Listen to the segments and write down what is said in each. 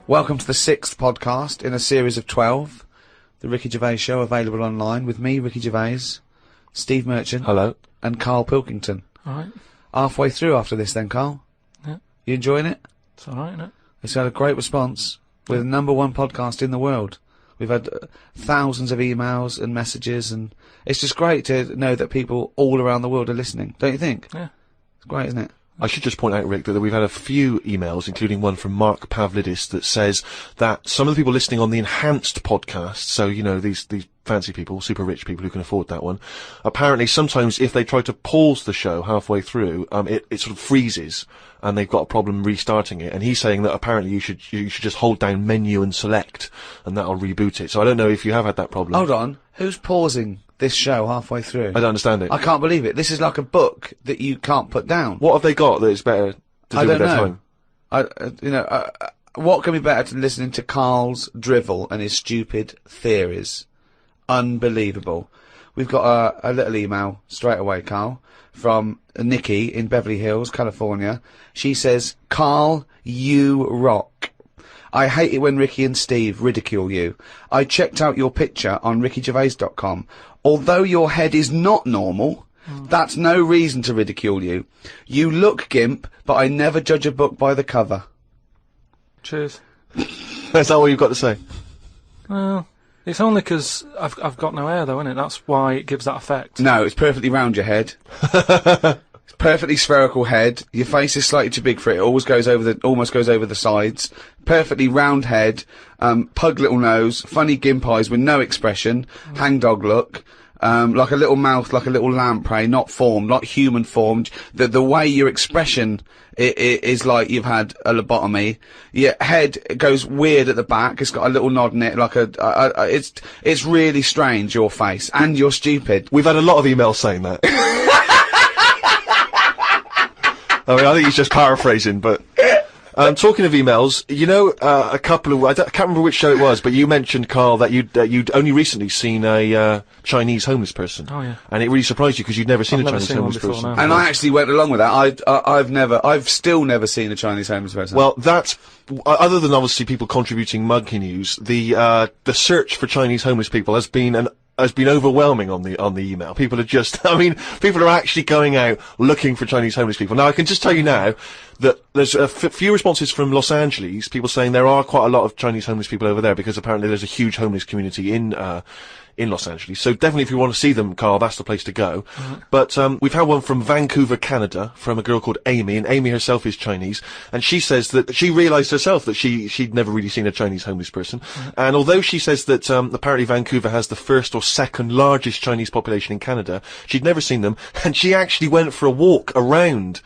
Welcome to the 6th podcast in a series of 12. The Ricky Gervais Show, available online with me, Ricky Gervais, Steve Merchant. Hello. And Carl Pilkington. Alright. Halfway through after this then, Carl. Yeah. You enjoying it? It's alright, isn't it? It's had a great response. We're the #1 podcast in the world. We've had thousands of emails and messages, and it's just great to know that people all around the world are listening, don't you think? Yeah. It's great, isn't it? I should just point out, Rick, that we've had a few emails, including one from Mark Pavlidis, that says that some of the people listening on the enhanced podcast, so, you know, these fancy people, super rich people who can afford that one, apparently sometimes if they try to pause the show halfway through, it sort of freezes, and they've got a problem restarting it. And he's saying that apparently you should just hold down menu and select, and that'll reboot it. So I don't know if you have had that problem. Hold on. Who's pausing this show halfway through? I don't understand it. I can't believe it. This is like a book that you can't put down. What have they got that is better to do with their time? What can be better than listening to Carl's drivel and his stupid theories? Unbelievable. We've got a little email straight away, Carl, from Nikki in Beverly Hills, California. She says, Carl, you rock. I hate it when Ricky and Steve ridicule you. I checked out your picture on rickygervais.com. Although your head is not normal, that's no reason to ridicule you. You look gimp, but I never judge a book by the cover. Cheers. That's not what you've got to say. Well, it's only 'cause I've got no hair though, isn't it? That's why it gives that effect. No, it's perfectly round your head. It's perfectly spherical head. Your face is slightly too big for it. It almost goes over the sides. Perfectly round head. Pug little nose. Funny gimp eyes with no expression. Hangdog look. Like a little mouth, like a little lamprey, not formed, not human formed. The way your expression is like you've had a lobotomy. Your head goes weird at the back. It's got a little nod in it, like it's really strange, your face. And you're stupid. We've had a lot of emails saying that. I mean, I think he's just paraphrasing, but... talking of emails, you know, I can't remember which show it was, but you mentioned, Carl, that you'd only recently seen a Chinese homeless person. Oh, yeah. And it really surprised you because you'd never seen a Chinese homeless person. No. And I actually went along with that. I've still never seen a Chinese homeless person. Well, that's, other than obviously people contributing monkey news, the search for Chinese homeless people has been overwhelming on the email. People are just, people are actually going out looking for Chinese homeless people. Now, I can just tell you now that there's a few responses from Los Angeles, people saying there are quite a lot of Chinese homeless people over there because apparently there's a huge homeless community in Los Angeles. So definitely if you want to see them, Carl, that's the place to go. But we've had one from Vancouver, Canada, from a girl called Amy, and Amy herself is Chinese, and she says that she realised herself that she'd never really seen a Chinese homeless person. And although she says that apparently Vancouver has the first or second largest Chinese population in Canada, she'd never seen them, and she actually went for a walk around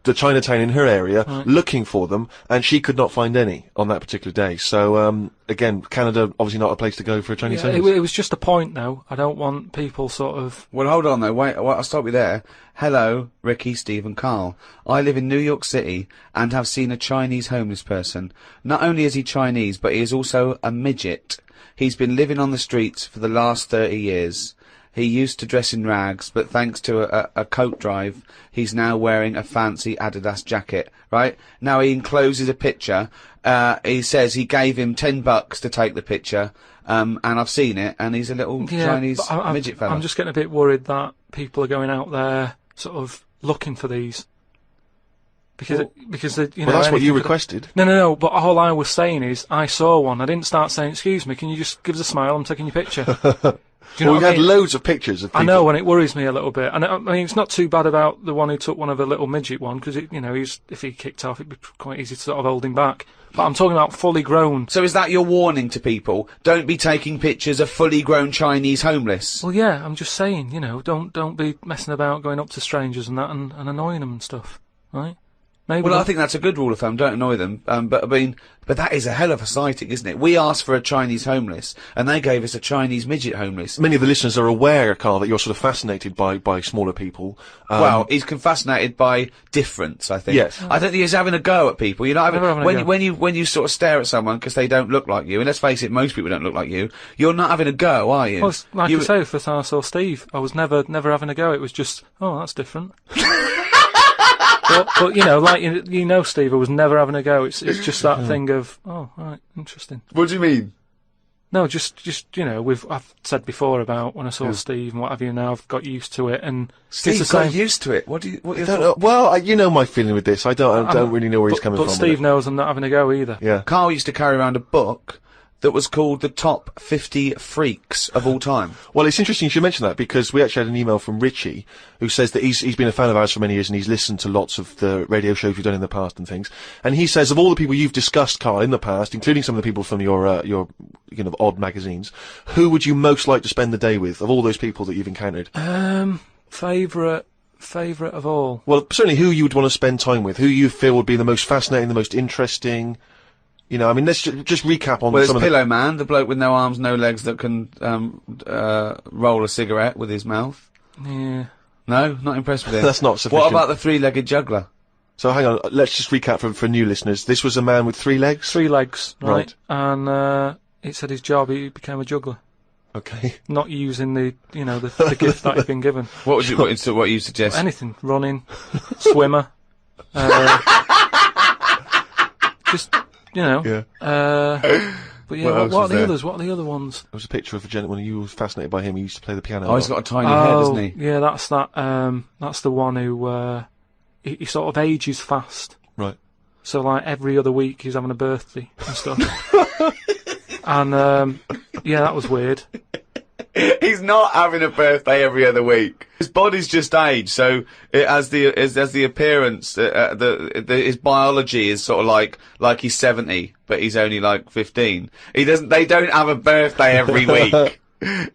the Chinatown in her area looking for them, and she could not find any on that particular day. So again, Canada obviously not a place to go for a Chinese homeless. It was just a point, though. I don't want people sort of... Well, hold on, though. Wait, I'll stop you there. Hello, Ricky, Steve and Carl. I live in New York City and have seen a Chinese homeless person. Not only is he Chinese, but he is also a midget. He's been living on the streets for the last 30 years. He used to dress in rags, but thanks to a coat drive, he's now wearing a fancy Adidas jacket, right? Now he encloses a picture. He says he gave him $10 to take the picture, and I've seen it, and he's a little Chinese midget fella. I'm just getting a bit worried that people are going out there sort of looking for these. Because that's what you requested. No, but all I was saying is, I saw one. I didn't start saying, excuse me, can you just give us a smile, I'm taking your picture. Do you know we've had loads of pictures of people. I know, and it worries me a little bit. And I mean, it's not too bad about the one who took one of a little midget one, because if he kicked off, it'd be quite easy to sort of hold him back. But I'm talking about fully grown. So is that your warning to people? Don't be taking pictures of fully grown Chinese homeless. Well, yeah, I'm just saying, don't be messing about going up to strangers and that and annoying them and stuff, right? Maybe I think that's a good rule of thumb. Don't annoy them. But that is a hell of a sighting, isn't it? We asked for a Chinese homeless, and they gave us a Chinese midget homeless. Many of the listeners are aware, Carl, that you're sort of fascinated by smaller people. Well, he's fascinated by difference, I think. Yes. I don't think he's having a go at people. You're not when you sort of stare at someone because they don't look like you, and let's face it, most people don't look like you. You're not having a go, are you? Well, like I say, for I saw Steve, I was never having a go. It was just, oh, that's different. but you know, like you know, Steve, I was never having a go. It's just that thing of, oh, right, interesting. What do you mean? No, just you know, I've said before about when I saw Steve and what have you. Now I've got used to it, and Steve it's the got same. used to it. What do you? I don't know. Well, you know my feeling with this. I don't really know where he's coming but from. Steve knows I'm not having a go either. Yeah. Carl used to carry around a book that was called the top 50 freaks of all time. Well, it's interesting you should mention that, because we actually had an email from Richie who says that he's been a fan of ours for many years and he's listened to lots of the radio shows we've done in the past and things. And he says of all the people you've discussed, Carl, in the past, including some of the people from your kind of odd magazines, who would you most like to spend the day with of all those people that you've encountered? Favourite of all. Well, certainly who you would want to spend time with, who you feel would be the most fascinating, the most interesting. You know, I mean, let's just recap on Well, some there's of Pillow Man, the bloke with no arms, no legs that can roll a cigarette with his mouth. Yeah. No, not impressed with him. That's not sufficient. What about the three-legged juggler? So hang on, let's just recap for new listeners. This was a man with 3 legs? 3 legs, right? Right. And it said his job, he became a juggler. Okay. Not using the gift that he'd been given. What you suggest? Anything. Running, swimmer. Just, you know. Yeah. But yeah, what are the others? What are the other ones? There was a picture of a gentleman who was fascinated by him. He used to play the piano. Oh, he's got a tiny head, hasn't he? Yeah, that's the one who, he sort of ages fast. Right. So, like, every other week he's having a birthday and stuff. And, yeah, that was weird. He's not having a birthday every other week. His body's just aged, so it has the appearance. His biology is sort of like he's 70, but he's only like 15. They don't have a birthday every week.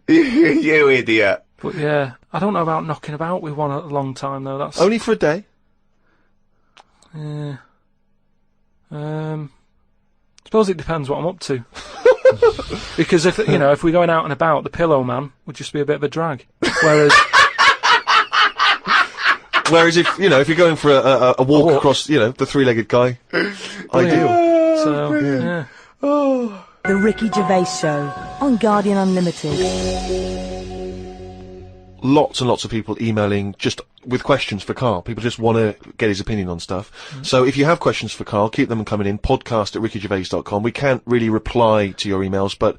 You idiot. But yeah, I don't know about knocking about with one a long time though. That's only for a day. Yeah. Suppose it depends what I'm up to. Because if we're going out and about, the Pillow Man would just be a bit of a drag. Whereas if you're going for a walk across, the 3-legged guy, ideal. So yeah. The Ricky Gervais Show on Guardian Unlimited. Lots and lots of people emailing just with questions for Carl. People just want to get his opinion on stuff. So if you have questions for Carl, keep them coming in. podcast@rickygervais.com. We can't really reply to your emails, but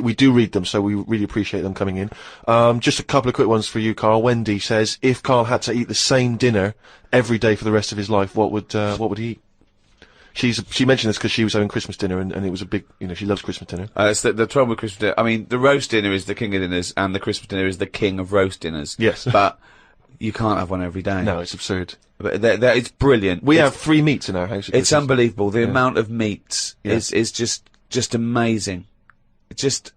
we do read them, so we really appreciate them coming in. Just a couple of quick ones for you, Carl. Wendy says, if Carl had to eat the same dinner every day for the rest of his life, what would he eat? She mentioned this because she was having Christmas dinner and it was a big, she loves Christmas dinner. It's the trouble with Christmas dinner. I mean, the roast dinner is the king of dinners and the Christmas dinner is the king of roast dinners. Yes. But you can't have one every day. No, it's absurd. But it's brilliant. We have 3 meats in our house. It's unbelievable. The amount of meats is just amazing. It's just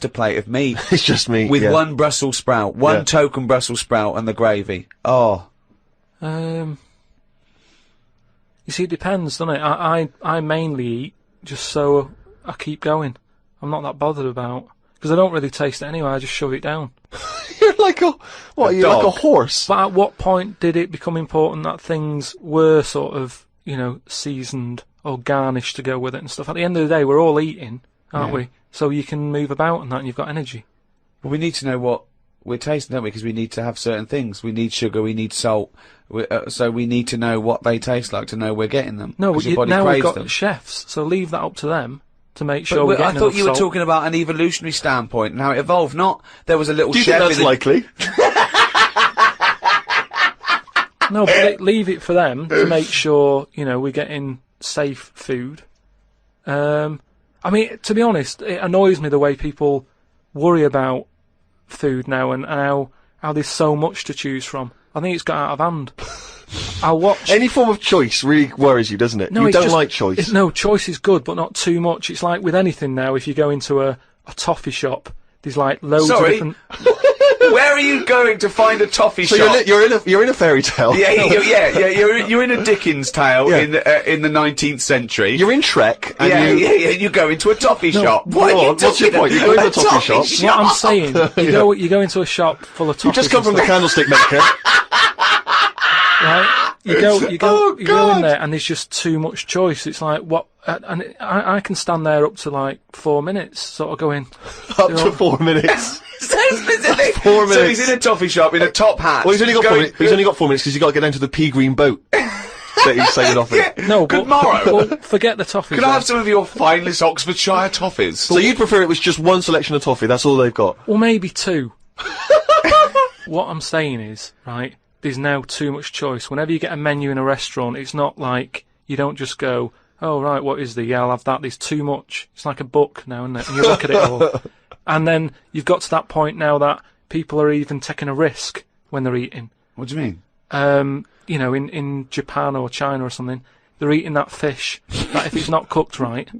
a plate of meat. It's just meat. With one Brussels sprout, one token Brussels sprout and the gravy. Oh. You see, it depends, doesn't it? I mainly eat just so I keep going. I'm not that bothered about, because I don't really taste it anyway. I just shove it down. You're like you're like a horse. But at what point did it become important that things were sort of, seasoned or garnished to go with it and stuff? At the end of the day, we're all eating, aren't we? So you can move about and that, and you've got energy. Well, we need to know what we're tasting, don't we? Because we need to have certain things. We need sugar, we need salt. So we need to know what they taste like to know we're getting them. No, but now we've got chefs, so leave that up to them to make sure we're getting I thought you were salt. talking about an evolutionary standpoint and how it evolved, not there was a little Do you chef. think that's likely? No, but leave it for them to make sure, we're getting safe food. I mean, to be honest, it annoys me the way people worry about food now and how there's so much to choose from. I think it's got out of hand. I'll watch... Any form of choice really worries you, doesn't it? No, you don't like choice. No, choice is good, but not too much. It's like with anything now, if you go into a toffee shop, there's like loads of different... Where are you going to find a toffee shop? You're in a fairy tale. Yeah. You're in a Dickens tale in the 19th century. You're in Shrek. And you go into a toffee shop. What's your point? You go into a toffee shop. What I'm saying, you go into a shop full of toffees. You just come from the candlestick maker. Right? you go in God. there and there's just too much choice. It's like, what, and I can stand there up to like 4 minutes, sort of going. Up to 4 minutes. So specific. 4 minutes. So he's in a toffee shop in a top hat. Well, he's only got 4 minutes. He's only got 4 minutes because he's got to get down to the pea green boat that he's sailing off in. No, Good but, morrow. well, forget the toffees. Can I have some of your finest Oxfordshire toffees? So you'd prefer it was just one selection of toffee, that's all they've got? Well, maybe 2. What I'm saying is, right, there's now too much choice. Whenever you get a menu in a restaurant, it's not like you don't just go, oh, right, what is there? Yeah, I'll have that. There's too much. It's like a book now, isn't it? And you look at it all. And then you've got to that point now that people are even taking a risk when they're eating. What do you mean? You know, in Japan or China or something, they're eating that fish that if it's not cooked right,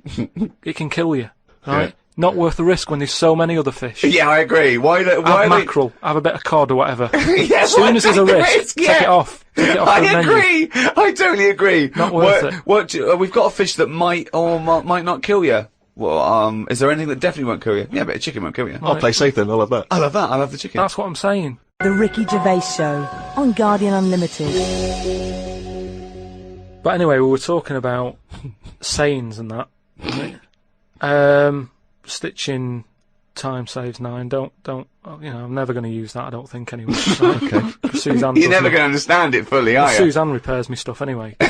it can kill you, right? Yeah. Not worth the risk when there's so many other fish. Yeah, I agree. Why Have are mackerel, have a bit of cod or whatever. Yeah, As soon as there's a risk, yeah. take it off. Take it off I the menu. agree. I totally agree. Not worth it. We've got a fish that might or might not kill you. Well, is there anything that definitely won't kill you? Yeah, but a chicken won't kill you. I'll play safe then, I'll have that. I love that. I love the chicken. That's what I'm saying. The Ricky Gervais Show on Guardian Unlimited. But anyway, we were talking about sayings and that. Right? Stitching time saves 9. Don't. You know, I'm never going to use that. I don't think anyway. Right? Okay. Suzanne. You're never going to understand it fully, are you? Suzanne repairs me stuff anyway. So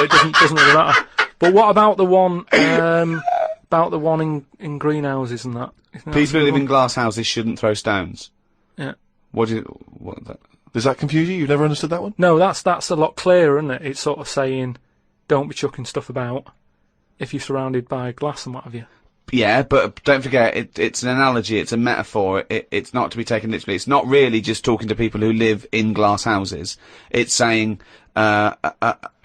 it doesn't really matter. But what about the one? About the one in greenhouses and that? People who live in glass houses shouldn't throw stones. Yeah. What? Does that confuse you? You've never understood that one? No, that's a lot clearer, isn't it? It's sort of saying, don't be chucking stuff about if you're surrounded by glass and what have you. Yeah, but don't forget, it's an analogy, it's a metaphor, it's not to be taken literally. It's not really just talking to people who live in glass houses. It's saying, Hang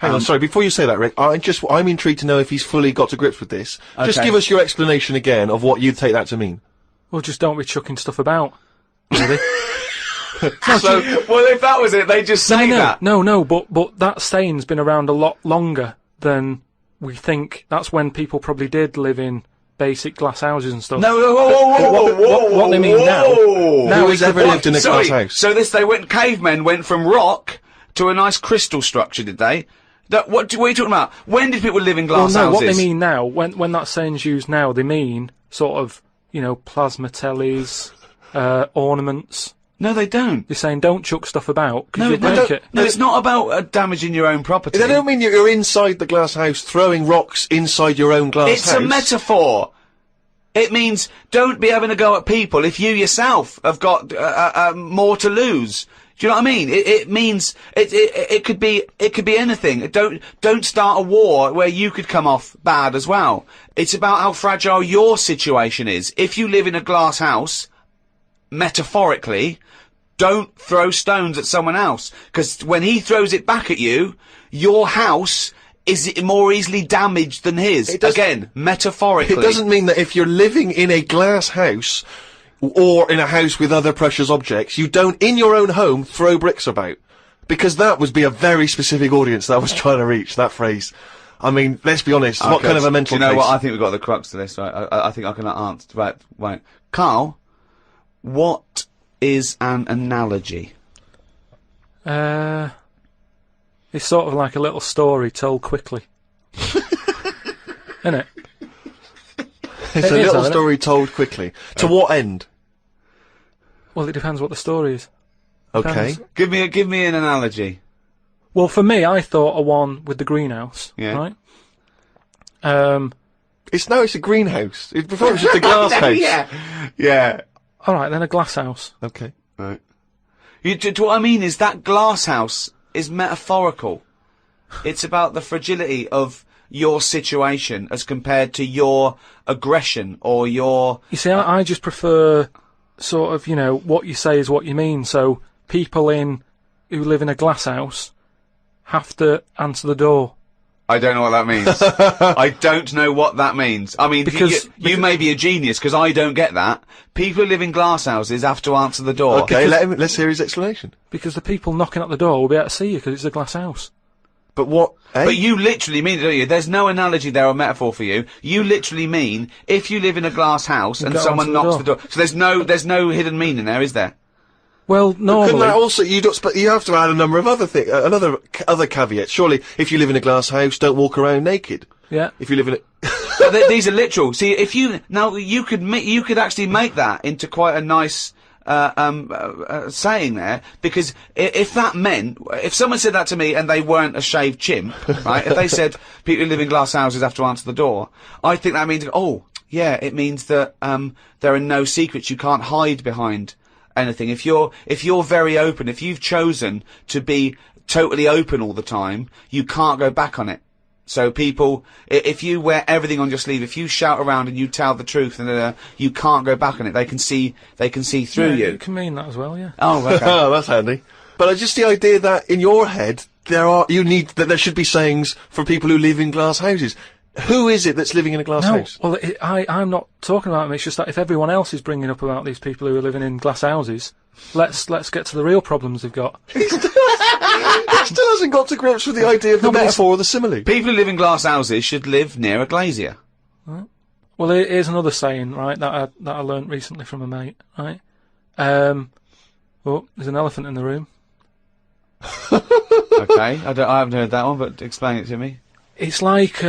on, sorry, before you say that, Rick, I'm intrigued to know if he's fully got to grips with this. Just Okay. give us your explanation again of what you'd take that to mean. Well, just don't be chucking stuff about. Really? so, well, if that was it, they just say that. No, but that saying's been around a lot longer than we think. That's when people probably did live in basic glass houses and stuff. No, whoa, what they mean now. Who has ever lived in a glass house? So cavemen went from rock to a nice crystal structure, did they? What are you talking about? When did people live in glass Well, no, houses? what they mean now, when that saying's used now, they mean sort of, you know, plasma tellies, ornaments. No, they don't. They're saying don't chuck stuff about because No, you'll break it. no, it's not about damaging your own property. They don't mean you're inside the glass house throwing rocks inside your own glass It's house. a metaphor. It means don't be having a go at people if you yourself have got more to lose. Do you know what I mean? It means it could be anything. Don't start a war where you could come off bad as well. It's about how fragile your situation is. If you live in a glass house, metaphorically, don't throw stones at someone else, because when he throws it back at you, your house is more easily damaged than his. Again, metaphorically. It doesn't mean that if you're living in a glass house or in a house with other precious objects, you don't, in your own home, throw bricks about. Because that would be a very specific audience that I was trying to reach, that phrase. I mean, let's be honest, what kind of a mental Do you know case? what? I think we've got the crux to this, right? I think I can answer. Right. Carl, what is an analogy? It's sort of like a little story told quickly. Isn't it? It's a little story told quickly. To what end? Well, it depends what the story is. Okay. Depends. Give me an analogy. Well, for me, I thought a one with the greenhouse. Yeah. Right? It's a greenhouse. Before it was just a glass house. Yeah. All right, then a glass house. Okay. Right. What I mean is that glass house is metaphorical. It's about the fragility of your situation as compared to your aggression or your... You see, I just prefer sort of, you know, what you say is what you mean. So people who live in a glass house have to answer the door. I don't know what that means. I don't know what that means. I mean, Because you may be a genius, because I don't get that. People who live in glass houses have to answer the door. Okay, let's hear his explanation. Because the people knocking at the door will be able to see you because it's a glass house. But what? But you literally mean it, don't you? There's no analogy there or metaphor for you. You literally mean if you live in a glass house and go someone onto the knocks the door. door. So there's no hidden meaning there, is there? Well, Couldn't normally, that also, but you have to add a number of other things, other caveats. Surely, if you live in a glass house, don't walk around naked. yeah. If you live in a, These are literal. See, if you could actually make that into quite a nice saying there, because if that meant, if someone said that to me and they weren't a shaved chimp, right? If they said people who live in glass houses have to answer the door, I think that means, oh, yeah, it means that there are no secrets. You can't hide behind anything. If you're very open, if you've chosen to be totally open all the time, you can't go back on it. So people, if you wear everything on your sleeve, if you shout around and you tell the truth, and you can't go back on it. They can see through you. It can mean that as well, yeah. Oh, okay. oh, that's handy. But just the idea that in your head, there should be sayings for people who live in glass houses. Who is it that's living in a glass house? Well, I'm not talking about them. It's just that if everyone else is bringing up about these people who are living in glass houses, let's get to the real problems they've got. He still hasn't got to grips with the idea of the metaphor or the simile. People who live in glass houses should live near a glazier. Right. Well, here's another saying, right, that I learnt recently from a mate, right? Oh, there's an elephant in the room. Okay, I haven't heard that one, but explain it to me. It's like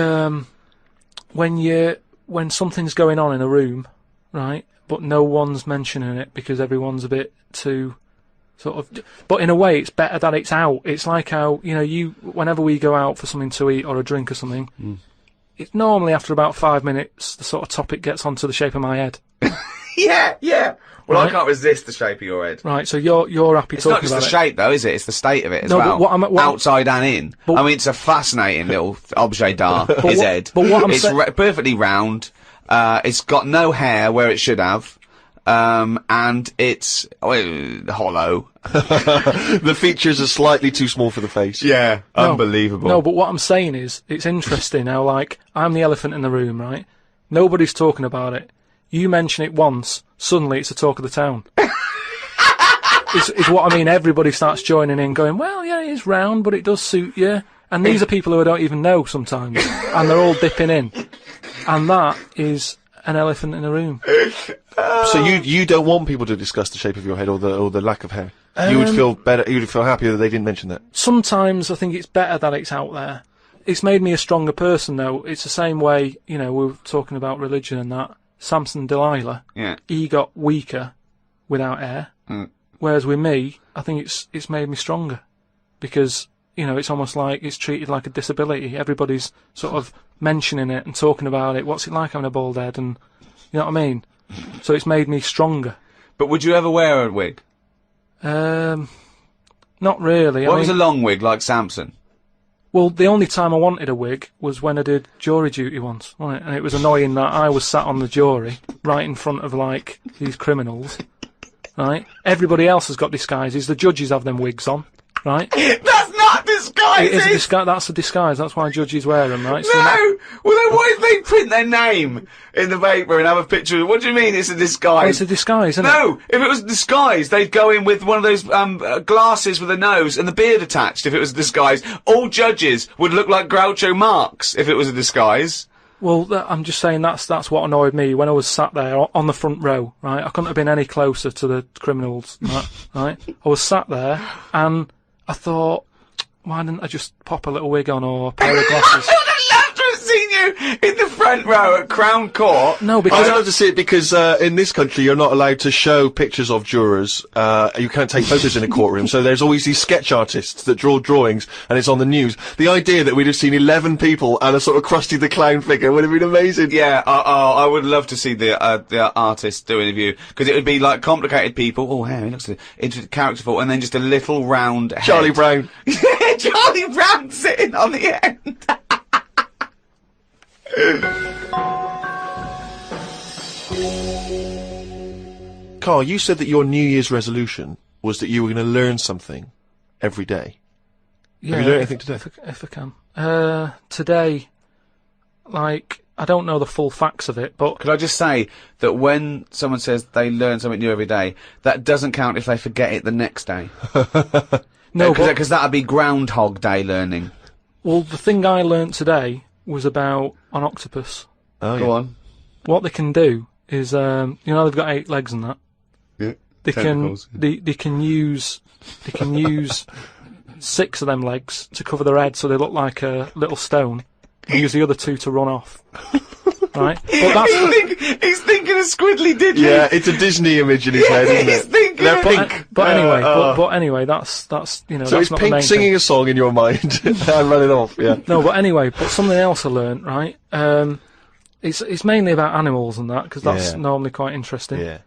when something's going on in a room, right, but no one's mentioning it because everyone's a bit too sort of. But in a way, it's better that it's out. It's like how whenever we go out for something to eat or a drink or something, it's normally after about 5 minutes the sort of topic gets onto the shape of my head. Yeah. Well, Right. I can't resist the shape of your head. Right, so you're happy It's not talking just the about it. shape, though, is it? It's the state of it as No, well. but what outside and in. But- I mean, it's a fascinating little objet d'art. His head. but what I'm it's perfectly round. It's got no hair where it should have. And it's hollow. The features are slightly too small for the face. Yeah, No. unbelievable. No, but what I'm saying is, it's interesting how, like, I'm the elephant in the room, right? Nobody's talking about it. You mention it once, suddenly it's the talk of the town. It's what I mean. Everybody starts joining in, going, well, yeah, it is round, but it does suit you. And these are people who I don't even know sometimes, and they're all dipping in. And that is an elephant in the room. So you don't want people to discuss the shape of your head or the lack of hair. You would feel better. You would feel happier that they didn't mention that. Sometimes I think it's better that it's out there. It's made me a stronger person, though. It's the same way, we were talking about religion and that. Samson Delilah, Yeah. he got weaker without hair. Whereas with me, I think it's made me stronger. Because, it's almost like it's treated like a disability. Everybody's sort of mentioning it and talking about it. What's it like having a bald head? And, you know what I mean? So it's made me stronger. But would you ever wear a wig? Not really. What I was mean, a long wig like Samson? well, the only time I wanted a wig was when I did jury duty once, wasn't it? And it was annoying that I was sat on the jury right in front of, like, these criminals, right? Everybody else has got disguises. The judges have them wigs on, right? That's not It is a disguises! that's a disguise. That's why judges wear them, right? So No! Well, then why did they print their name in the paper and have a picture? What do you mean it's a disguise? it's a disguise, isn't it? No! If it was a disguise, they'd go in with one of those glasses with a nose and the beard attached if it was a disguise. All judges would look like Groucho Marx if it was a disguise. Well, I'm just saying that's what annoyed me when I was sat there on the front row, right? I couldn't have been any closer to the criminals, right? I was sat there and I thought, why didn't I just pop a little wig on or a pair of glasses? I'd love to have seen you in the front row at Crown Court. No, I'd because love to see it because in this country you're not allowed to show pictures of jurors. You can't take photos in a courtroom, so there's always these sketch artists that draw drawings, and it's on the news. The idea that we'd have seen 11 people and a sort of Krusty the Clown figure would have been amazing. Yeah, I would love to see the artist do an interview, because it would be like complicated people. Oh, hey, he looks characterful, and then just a little round head. Charlie Brown. Charlie Brown sitting on the end. Carl, you said that your New Year's resolution was that you were going to learn something every day. yeah, Have you learned anything today? if I can. Today, like, I don't know the full facts of it, but Could I just say that when someone says they learn something new every day, that doesn't count if they forget it the next day. no, but, Because that'd be Groundhog Day learning. well, the thing I learnt today was about an octopus. Oh, Go on. What they can do is, they've got 8 legs and that. Yeah. they can Tentacles. they can use 6 of them legs to cover their head so they look like a little stone, and use the other 2 to run off. Right? But that's He's thinking of Squiddly Diddly. Yeah, it's a Disney image in his head, isn't He's it? thinking They're of pink. but anyway, but anyway, that's you know, So that's it's not the Pink main singing thing. a song in your mind and running off, yeah. No, but anyway, but something else I learnt, right? It's mainly about animals and that, because that's Yeah. normally quite interesting. Yeah.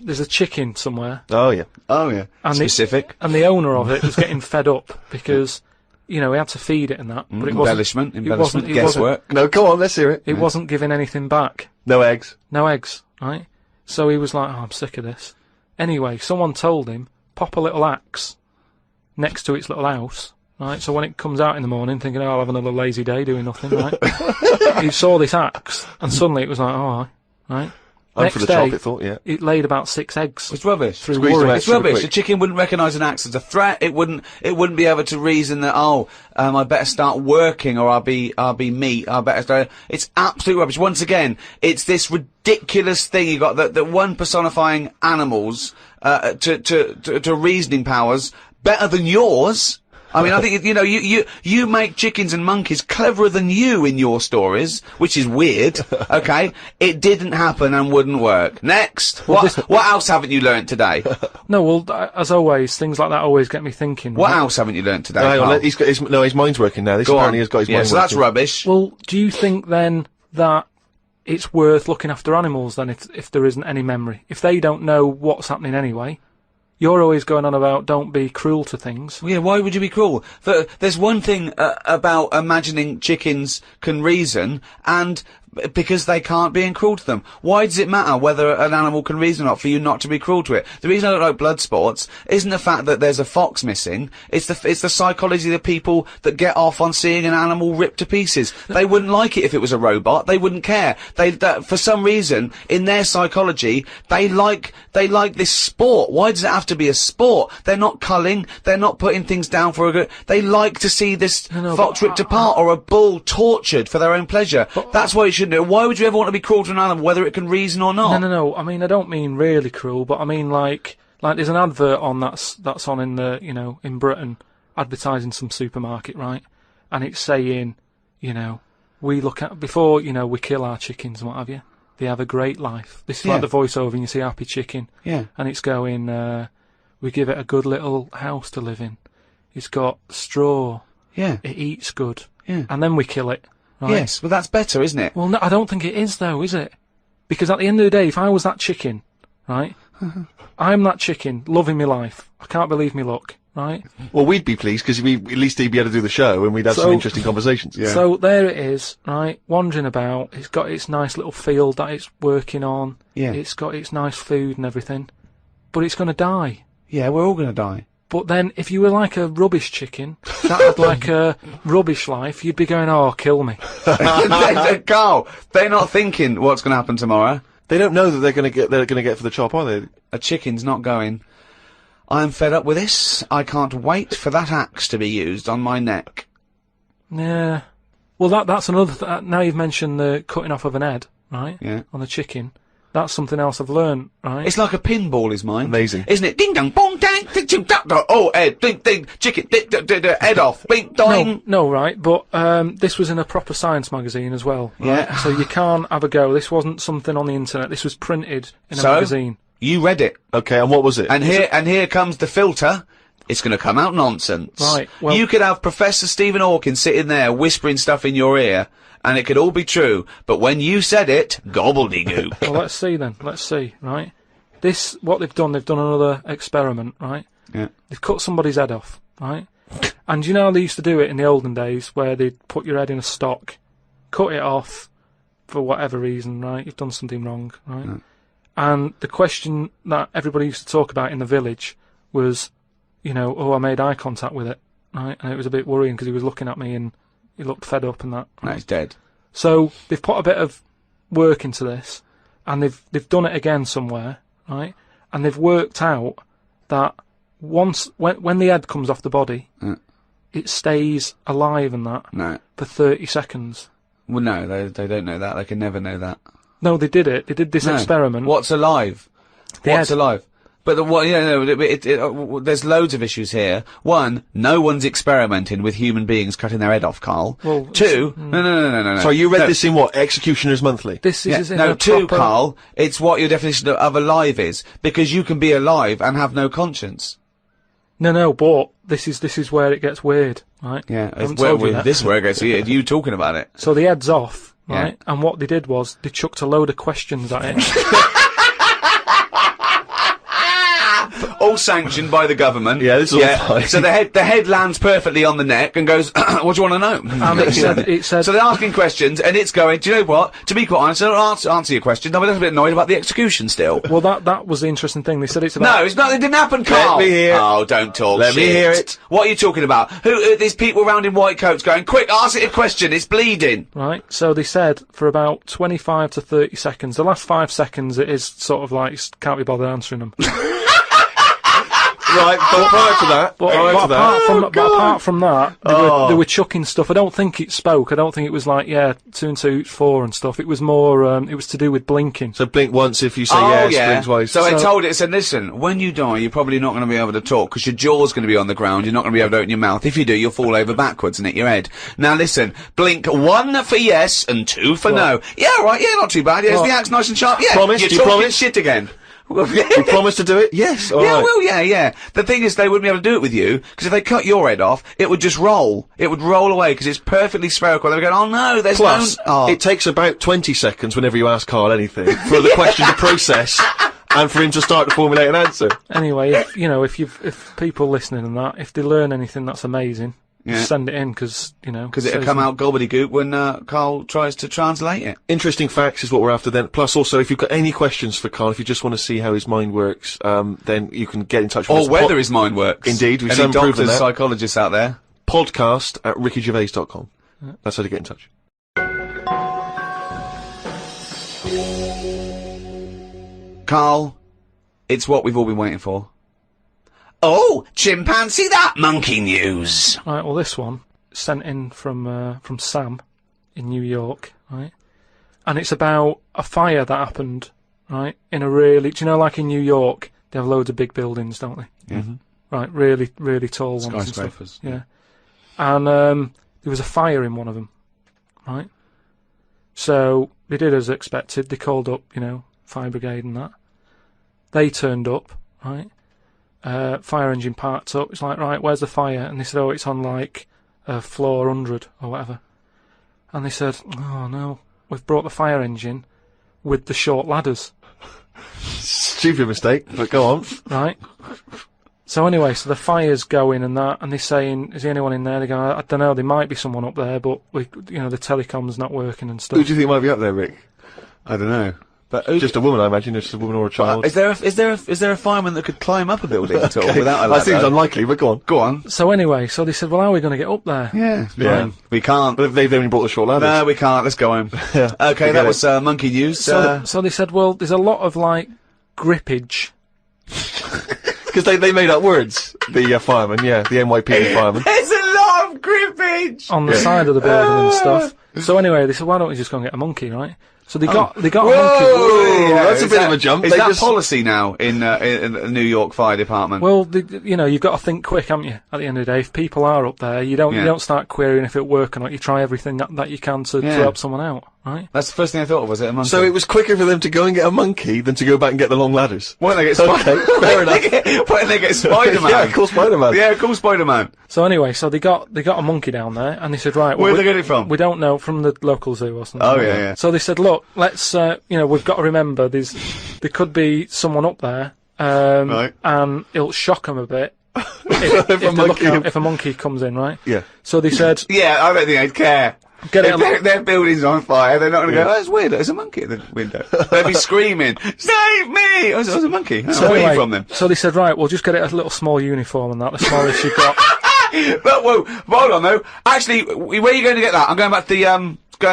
There's a chicken somewhere, Oh, yeah. Oh yeah. And Specific. and the owner of it was getting fed up because, you know, he had to feed it and that, but it wasn't. Embellishment. It Guesswork. No, come on, let's hear it. It wasn't giving anything back. No eggs. No eggs, right? So he was like, "Oh, I'm sick of this." Anyway, someone told him, pop a little axe next to its little house, right? So when it comes out in the morning, thinking, "Oh, I'll have another lazy day doing nothing," right? He saw this axe, and suddenly it was like, "Oh, right." I'm for the chocolate thought, yeah. It laid about 6 eggs. It's rubbish. Through Squeeze them worry. out. It's super rubbish. quick. The chicken wouldn't recognise an axe as a threat. It wouldn't be able to reason that, I better start working, or I'll be meat. I better start. It's absolute rubbish. Once again, it's this ridiculous thing you got that one personifying animals to reasoning powers better than yours. I mean, I think, you know, you make chickens and monkeys cleverer than you in your stories, which is weird, okay? It didn't happen and wouldn't work. Next! What else haven't you learnt today? No, well, as always, things like that always get me thinking. What right? else haven't you learnt today? Hang on, Carl? he's got his mind's working now. This Go apparently on. has got his Yeah, mind so that's working. rubbish. Well, do you think then that it's worth looking after animals then if there isn't any memory? If they don't know what's happening anyway, you're always going on about don't be cruel to things. Yeah, why would you be cruel? There's one thing about imagining chickens can reason, and because they can't, being cruel to them. Why does it matter whether an animal can reason or not for you not to be cruel to it? The reason I don't like blood sports isn't the fact that there's a fox missing. It's the psychology of the people that get off on seeing an animal ripped to pieces. They wouldn't like it if it was a robot. They wouldn't care. For some reason, in their psychology, they like this sport. Why does it have to be a sport? They're not culling. They're not putting things down for a good. They like to see this fox ripped apart or a bull tortured for their own pleasure. That's why it shouldn't do. Why would you ever want to be cruel to an animal, whether it can reason or not? No. I mean, I don't mean really cruel, but I mean like there's an advert on that's on in the, you know, in Britain, advertising some supermarket, right? And it's saying, you know, we look at before, you know, we kill our chickens and what have you. They have a great life. This is like the voiceover, and you see Happy Chicken. Yeah. And it's going, we give it a good little house to live in. It's got straw. Yeah. It eats good. Yeah. And then we kill it. Right? Yes, but that's better, isn't it? Well, no, I don't think it is, though, is it? Because at the end of the day, if I was that chicken, right, I'm that chicken, loving my life. I can't believe me luck, right? Well, we'd be pleased, because at least he'd be able to do the show, and we'd have some interesting conversations. Yeah. So there it is, right, wandering about. It's got its nice little field that it's working on. Yeah. It's got its nice food and everything. But it's going to die. Yeah, we're all going to die. But then, if you were like a rubbish chicken, that had like a rubbish life, you'd be going, oh, kill me. Carl, they're not thinking what's going to happen tomorrow. They don't know that they're going to get for the chop, are they? A chicken's not going, I'm fed up with this. I can't wait for that axe to be used on my neck. Yeah. Well, that's another now you've mentioned the cutting off of an head, right? Yeah. On the chicken. That's something else I've learned, right? It's like a pinball is mine. Amazing. Isn't it? Ding dong, bong, dang, ding, ding, dong, dong. Oh, head, ding, ding, chicken, ding, ding, ding, ding, head off, bing, doing. No, right, but this was in a proper science magazine as well. Right? Yeah. So you can't have a go. This wasn't something on the internet. This was printed in a magazine. You read it. Okay, and what was it? And here comes the filter. It's going to come out nonsense. Right, well- you could have Professor Stephen Hawking sitting there whispering stuff in your ear, and it could all be true, but when you said it, gobbledygook. Well, let's see then. Let's see, right? What they've done another experiment, right? Yeah. They've cut somebody's head off, right? And you know how they used to do it in the olden days, where they'd put your head in a stock, cut it off for whatever reason, right? You've done something wrong, right? Yeah. And the question that everybody used to talk about in the village was, you know, oh, I made eye contact with it, right? And it was a bit worrying because he was looking at me and he looked fed up and that. No, it's dead. So they've put a bit of work into this, and they've done it again somewhere, right? And they've worked out that when the head comes off the body, it stays alive and that No. for 30 seconds. Well, no, they don't know that. They can never know that. No, they did it. They did this No. experiment. What's alive? The What's head. alive? But there's loads of issues here. One, no one's experimenting with human beings cutting their head off, Carl. Well, two, no. So you read this in what? Executioner's Monthly? This is in no, a two, proper- Carl, it's what your definition of alive is. Because you can be alive and have no conscience. No, but this is where it gets weird, right? Yeah, I haven't told you that. this is where it gets weird. You talking about it. So the head's off, right? Yeah. And what they did was they chucked a load of questions at it. All sanctioned by the government. Yeah, this is all fine. So the head lands perfectly on the neck and goes, what do you want to know? And it said So they're asking questions, and it's going, do you know what? To be quite honest, I don't answer your question. I'm a little bit annoyed about the execution still. well, that was the interesting thing. They said it's about No, it's not. It didn't happen, Carl. me hear it. Oh, don't talk. Let me shit. hear it. What are you talking about? There's people around in white coats going, quick, ask it a question. It's bleeding. right. So they said for about 25 to 30 seconds. The last 5 seconds, it is sort of like can't be bothered answering them. Right, but prior to that, But apart from that, they were chucking stuff. I don't think it spoke. I don't think it was like 2 and 2 4 and stuff. It was more. It was to do with blinking. so blink once if you say Oh, yes, yeah. blink twice. So it said, listen, when you die, you're probably not going to be able to talk because your jaw's going to be on the ground. You're not going to be able to open your mouth. If you do, you'll fall over backwards and hit your head. Now listen, blink 1 for yes and 2 for no. Yeah, right. Yeah, not too bad. Yeah, the act's nice and sharp. Yeah, Promise? you're You talking promise? shit again. You promise to do it? Yes. All Yeah, right. well, yeah. The thing is, they wouldn't be able to do it with you, because if they cut your head off, it would just roll. It would roll away, because it's perfectly spherical. They would go, oh no, there's Plus, no... Oh. it takes about 20 seconds whenever you ask Carl anything for the question to process and for him to start to formulate an answer. Anyway, if people listening and that, if they learn anything, that's amazing. Yeah. Just send it in because Because it'll come out gobbledygook when Carl tries to translate it. Interesting facts is what we're after then. Plus also, if you've got any questions for Carl, if you just want to see how his mind works, then you can get in touch with us. Or whether his mind works. Indeed, we've Any some proven doctors, that. psychologists out there. podcast@rickygervais.com. That's how to get in touch. Carl, it's what we've all been waiting for. Oh, chimpanzee that monkey news. Right, well, this one sent in from Sam in New York, right? And it's about a fire that happened, right? In a really, do you know, like in New York, they have loads of big buildings, don't they? Yeah. Right, really, really tall ones. Skyscrapers. And stuff. Yeah. And there was a fire in one of them, right? So they did as expected. They called up, fire brigade and that. They turned up, right? Fire engine parked up. It's like, right, where's the fire? And they said, oh, it's on like floor 100 or whatever. And they said, oh no, we've brought the fire engine with the short ladders. Stupid mistake, but go on. Right. So anyway, so the fire's going and that, and they're saying, is there anyone in there? They go, I don't know, there might be someone up there, but the telecom's not working and Who stuff. do you think might be up there, Rick? I don't know. But Just a woman, I imagine. Just a woman or a child. is there a fireman that could climb up a building at all without a ladder? That seems unlikely, but go on. Go on. So anyway, so they said, well, how are we going to get up there? Yeah. Yeah. We can't. But if they've only brought the short ladders. No, we can't. Let's go home. Yeah, Okay, forget that it. was monkey news. So they said, well, there's a lot of like grippage. Because they made up words. The fireman, the NYPD fireman. There's a lot of grippage. On the side of the building and stuff. So anyway, they said, why don't we just go and get a monkey, right? So they got a monkey. Whoa, that's a Is bit of a jump. Is They that just- policy now in the New York Fire Department? Well, you've got to think quick, haven't you? At the end of the day, if people are up there, you don't start querying if it works or not. You try everything that you can to help someone out, right? That's the first thing I thought of, was it a monkey? So it was quicker for them to go and get a monkey than to go back and get the long ladders. Why don't they get Okay, fair enough. Why don't they get Spider-Man? Yeah, call Spider-Man. Yeah, call Spider-Man. So anyway, so they got a monkey down there, and they said, right, Where'd we- they get it from? We don't know, from the local zoo or something. Oh, like yeah, that. yeah. So they said, look, let's, we've got to remember there could be someone up there, Right. and it'll shock them a bit if a monkey comes in, right? Yeah. So they said, Yeah, I don't think they'd care. Get it If their building's on fire, they're not going to go, oh, it's weird, there's a monkey at the window. They'd be screaming, save me! Oh, there's a monkey. Oh, where are you anyway, from then? So they said, right, we'll just get it a little small uniform and that, the smallest you've got. But, whoa, hold on though. Actually, where are you going to get that? I'm going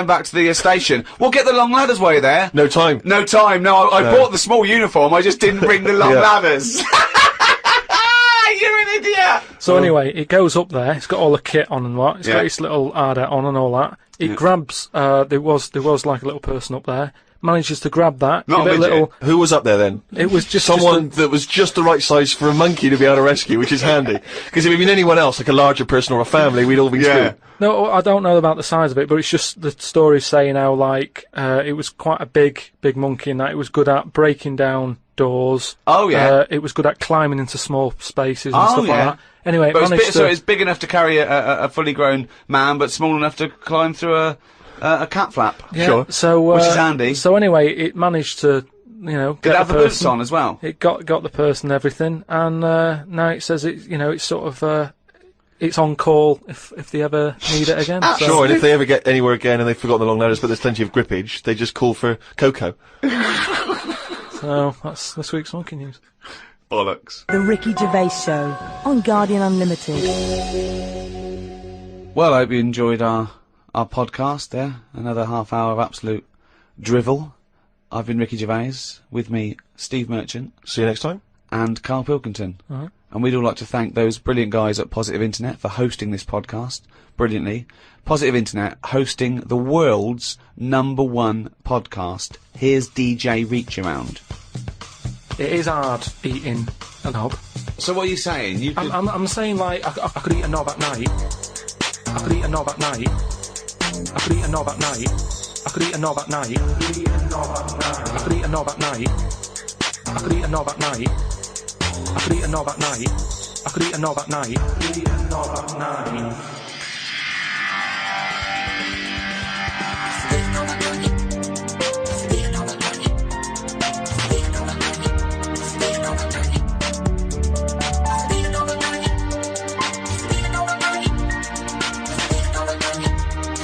back to the station. We'll get the long ladders while you're there. No time. No time. No, I bought the small uniform. I just didn't bring the long Yeah. ladders. You're an idiot. So anyway, it goes up there. It's got all the kit on and what. It's Yeah. got its little hard hat on and all that. It grabs. There was like a little person up there. manages to grab that. Not give a it midget. little. Who was up there then? It was just Someone that was just the right size for a monkey to be able to rescue, which is handy. Because if it had been anyone else, like a larger person or a family, we'd all be Yeah. screwed. No, I don't know about the size of it, but it's just the story saying how like it was quite a big monkey, and that it was good at breaking down doors. Oh, yeah. It was good at climbing into small spaces and Oh, stuff yeah. like that. Anyway, But it managed so to. it's big enough to carry a fully grown man, but small enough to climb through a cat flap. Yeah, Sure. So Which is handy. So anyway, it managed to Did get it have the the boots person. on as well? It got the person and everything, and now it says it's sort of it's on call if they ever need it again. So. Sure, and if they ever get anywhere again and they've forgotten the long ladders, but there's plenty of grippage, they just call for Coco. So that's this week's monkey news. Bollocks. The Ricky Gervais Show on Guardian Unlimited. Well, I hope you enjoyed our podcast there. Another half hour of absolute drivel. I've been Ricky Gervais. With me, Steve Merchant See you next time. and Carl Pilkington. Uh-huh. And we'd all like to thank those brilliant guys at Positive Internet for hosting this podcast brilliantly. Positive Internet hosting the world's #1 podcast. Here's DJ Reach Around. It is hard eating a knob. So what are you saying? You could... I'm saying like I could eat a knob at night. I could eat a knob at night. I could eat a knob at night. I could eat a knob at night. I could eat a knob at night. I could eat a knob at night. I could eat a knob at night. I could eat a knob at night. I could eat a knob at night. I could eat a knob at night.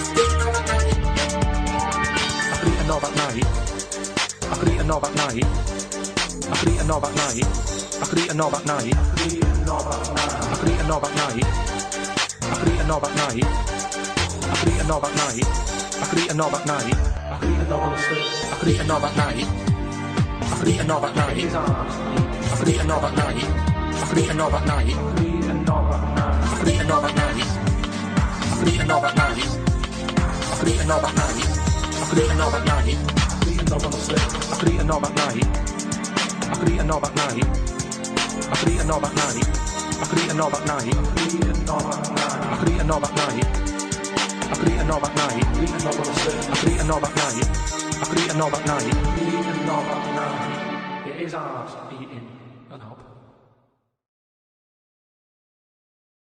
I could eat a knob at night. I could eat a knob at night. I could eat a knob at night. I could eat a knob at night. I could eat a knob at night. I could eat a knob at night. I could eat a knob at night. I could eat a knob at night. I could eat a knob on the slip. I could eat a knob at night. I could eat a knob at night. I could eat a knob at night. I could eat a knob at night. I could eat a knob at night. I could eat a knob at night. I could eat a knob at night. I could eat a knob at night. I could eat a knob at night. I could eat a knob on the slip. I could eat a knob at night. I could eat a knob at night. I could eat a knob at night. I could eat a knob at night. I could eat a knob at night. I could eat a knob at night. I could eat a knob at night. I could eat a knob on the slip. I could eat a knob at night. I could eat a knob at night. I could eat a knob at night. It is hard eating a knob.